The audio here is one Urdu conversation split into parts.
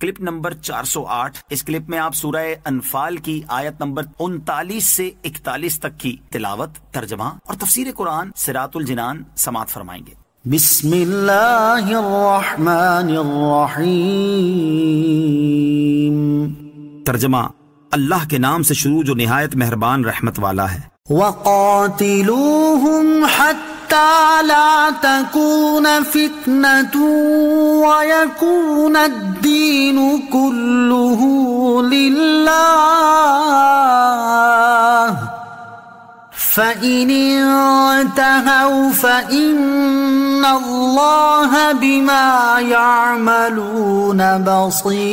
Clip number 408۔ اس کلپ میں آپ سورہ انفال کی آیت نمبر 39 سے 41 تک کی تلاوت، ترجمہ اور تفسیر قرآن صراط الجنان سماعت فرمائیں گے۔ بسم اللہ الرحمن الرحیم۔ ترجمہ، اللہ کے نام سے شروع جو نہایت مہربان رحمت والا ہے۔ وَقَاتِلُوهُمْ حَتَّى لَا تَكُونَ فِتْنَةٌ وَيَكُونَ الدِّينُ كُلُّهُ لِلَّهِ فَإِنِ انتهوا فَإِنَّ اللَّهَ بِمَا يَعْمَلُونَ بَصِيرٌ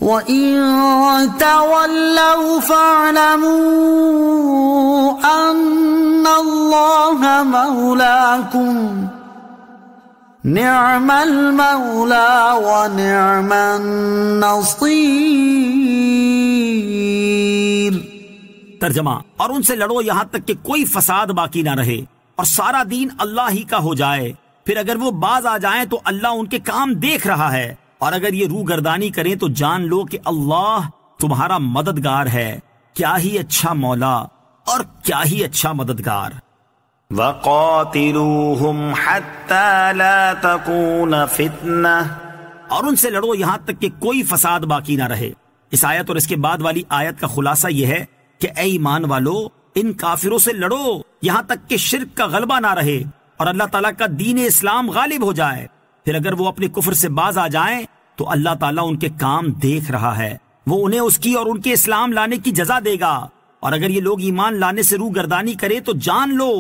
وَإِن تَوَلَّوْا فَاعْلَمُوا أَنَّ اللَّهَ مَوْلَاكُمْ نِعْمَ الْمَوْلَى وَنِعْمَ النَّصِيرُ۔ ترجمہ، اور ان سے لڑو یہاں تک کہ کوئی فساد باقی نہ رہے اور سارا دین اللہ ہی کا ہو جائے، پھر اگر وہ باز آ جائیں تو اللہ ان کے کام دیکھ رہا ہے، اور اگر یہ روگردانی کریں تو جان لو کہ اللہ تمہارا مددگار ہے، کیا ہی اچھا مولا اور کیا ہی اچھا مددگار۔ وَقَاتِلُوهُمْ حَتَّى لَا تَكُونَ فِتْنَةٌ، اور ان سے لڑو یہاں تک کہ کوئی فساد باقی نہ رہے۔ اس آیت اور اس کے بعد والی آیت کا خلاصہ یہ ہے کہ اے ایمان والو، ان کافروں سے لڑو یہاں تک کہ شرک کا غلبہ نہ رہے اور اللہ تعالیٰ کا دین اسلام غالب ہو جائے، پھر اگر وہ اپنے کفر سے باز آ جائیں تو اللہ تعالیٰ ان کے کام دیکھ رہا ہے، وہ انہیں اس کی اور ان کے اسلام لانے کی جزا دے گا، اور اگر یہ لوگ ایمان لانے سے روگردانی کرے تو جان لو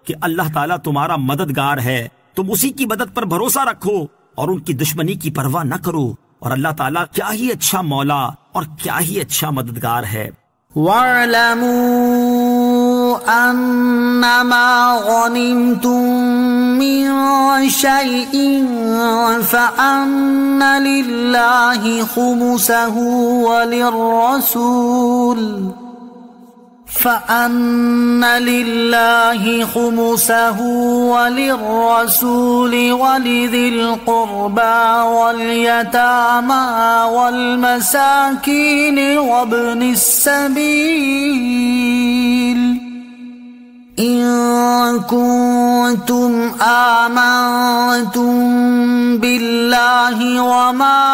کہ اللہ تعالیٰ تمہارا مددگار ہے، تم اسی کی مدد پر بھروسہ رکھو اور ان کی دشمنی کی پرواہ نہ کرو، اور اللہ تعالیٰ کیا ہی اچھا مولا اور کیا ہی اچھا مددگار ہے۔ وَاعْلَمُوا أَنَّمَا غَنِمْتُم مِّن شَيْءٍ فَأَنَّ لِلَّهِ خُمُسَهُ وَلِلرَّسُولِ وَلِذِي الْقُرْبَى وَالْيَتَامَى وَالْمَسَاكِينِ وَابْنِ السَّبِيلِ إِن كُنتُمْ آمنتم بِاللَّهِ وَمَا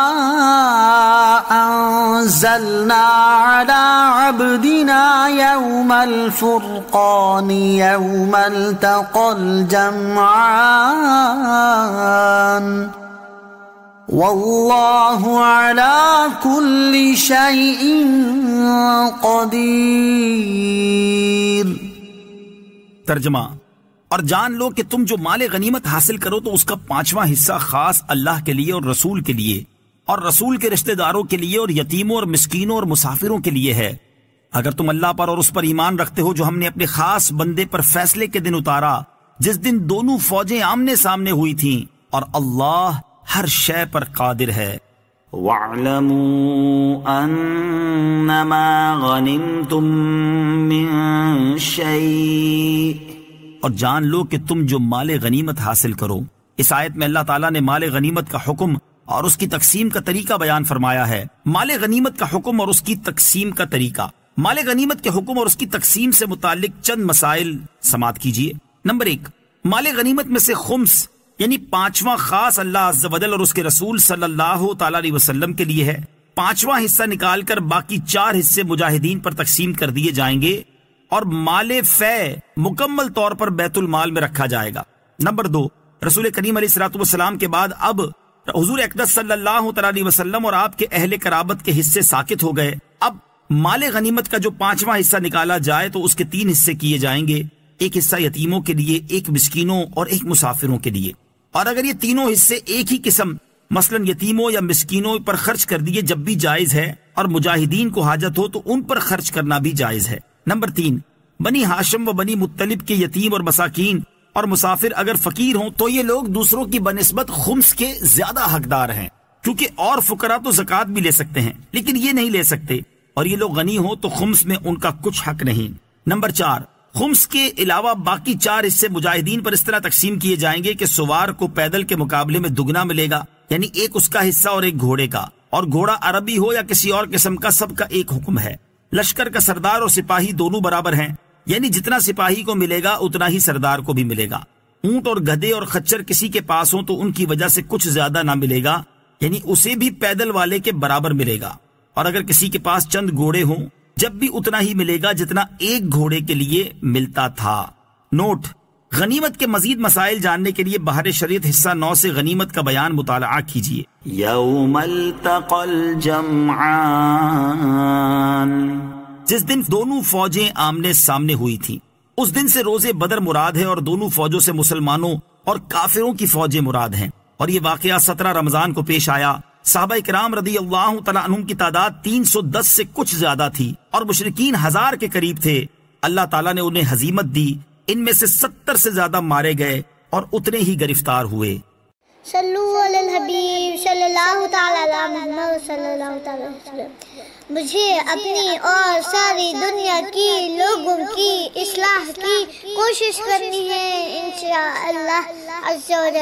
أَنزَلْنَا عَلَى عَبْدِنَا يَوْمَ الْفُرْقَانِ يَوْمَ الْتَقَى الْجَمْعَانِ وَاللَّهُ عَلَى كُلِّ شَيْءٍ قَدِيرٌ۔ ترجمہ، اور جان لو کہ تم جو مال غنیمت حاصل کرو تو اس کا 5واں حصہ خاص اللہ کے لیے اور رسول کے لیے اور رسول کے رشتہ داروں کے لیے اور یتیموں اور مسکینوں اور مسافروں کے لیے ہے، اگر تم اللہ پر اور اس پر ایمان رکھتے ہو جو ہم نے اپنے خاص بندے پر فیصلے کے دن اتارا، جس دن دونوں فوجیں آمنے سامنے ہوئی تھیں، اور اللہ ہر شے پر قادر ہے۔ وَاعْلَمُوا أَنَّمَا غَنِمْتُم مِّن شَيْءٍ، اور جان لو کہ تم جو مال غنیمت حاصل کرو۔ اس آیت میں اللہ تعالیٰ نے مال غنیمت کا حکم اور اس کی تقسیم کا طریقہ بیان فرمایا ہے۔ مال غنیمت کا حکم اور اس کی تقسیم کا طریقہ۔ مال غنیمت کے حکم اور اس کی تقسیم سے متعلق چند مسائل سماعت کیجیے۔ نمبر 1، مال غنیمت میں سے خمس یعنی 5واں خاص اللہ عز و جل اور اس کے رسول صلی اللہ تعالی علیہ وسلم کے لیے ہے۔ 5واں حصہ نکال کر باقی 4 حصے مجاہدین پر تقسیم کر دیے جائیں گے، اور مال فے مکمل طور پر بیت المال میں رکھا جائے گا۔ نمبر 2، رسول کریم علیہ الصلوۃ والسلام کے بعد اب حضور اقدس صلی اللہ تعالی علیہ وسلم اور آپ کے اہل قرابت کے حصے ساقط ہو گئے۔ اب مال غنیمت کا جو 5واں حصہ نکالا جائے تو اس کے 3 حصے کیے جائیں گے، ایک حصہ یتیموں کے لیے، ایک مسکینوں اور ایک مسافروں کے لیے، اور اگر یہ تینوں حصے ایک ہی قسم مثلا یتیموں یا مسکینوں پر خرچ کر دیے جب بھی جائز ہے، اور مجاہدین کو حاجت ہو تو ان پر خرچ کرنا بھی جائز ہے۔ نمبر 3، بنی ہاشم و بنی مطلب کے یتیم اور مساکین اور مسافر اگر فقیر ہوں تو یہ لوگ دوسروں کی بنسبت خمس کے زیادہ حقدار ہیں، کیونکہ اور فقراء تو زکوٰۃ بھی لے سکتے ہیں لیکن یہ نہیں لے سکتے، اور یہ لوگ غنی ہوں تو خمس میں ان کا کچھ حق نہیں۔ نمبر 4، خمس کے علاوہ باقی 4 حصے مجاہدین پر اس طرح تقسیم کیے جائیں گے کہ سوار کو پیدل کے مقابلے میں دگنا ملے گا، یعنی ایک اس کا حصہ اور ایک گھوڑے کا، اور گھوڑا عربی ہو یا کسی اور قسم کا، سب کا ایک حکم ہے۔ لشکر کا سردار اور سپاہی دونوں برابر ہیں، یعنی جتنا سپاہی کو ملے گا اتنا ہی سردار کو بھی ملے گا۔ اونٹ اور گدھے اور خچر کسی کے پاس ہوں تو ان کی وجہ سے کچھ زیادہ نہ ملے گا، یعنی اسے بھی پیدل والے کے برابر ملے گا، اور اگر کسی کے پاس چند گھوڑے ہوں جب بھی اتنا ہی ملے گا جتنا ایک گھوڑے کے لیے ملتا تھا۔ نوٹ: غنیمت کے مزید مسائل جاننے کے لیے بحر شریعت حصہ 9 سے غنیمت کا بیان مطالعہ کیجیے۔ یوم التقى الجمعان، جس دن دونوں فوجیں آمنے سامنے ہوئی تھیں، اس دن سے روزے بدر مراد ہے، اور دونوں فوجوں سے مسلمانوں اور کافروں کی فوجیں مراد ہیں، اور یہ واقعہ 17 رمضان کو پیش آیا۔ صحابہ کرام رضی اللہ تعالیٰ عنہم کی تعداد 310 سے کچھ زیادہ تھی، اور مشرکین 1000 کے قریب تھے۔ اللہ تعالیٰ نے انہیں ہزیمت دی، ان میں سے 70 سے زیادہ مارے گئے اور اتنے ہی گرفتار ہوئے۔ صلو علی الحبیب صلی اللہ تعالی علی محمد صلی اللہ تعالی وسلم۔ مجھے اپنی اور ساری دنیا کی لوگوں کی اصلاح کی کوشش کرنی ہے انشاءاللہ عز و جل۔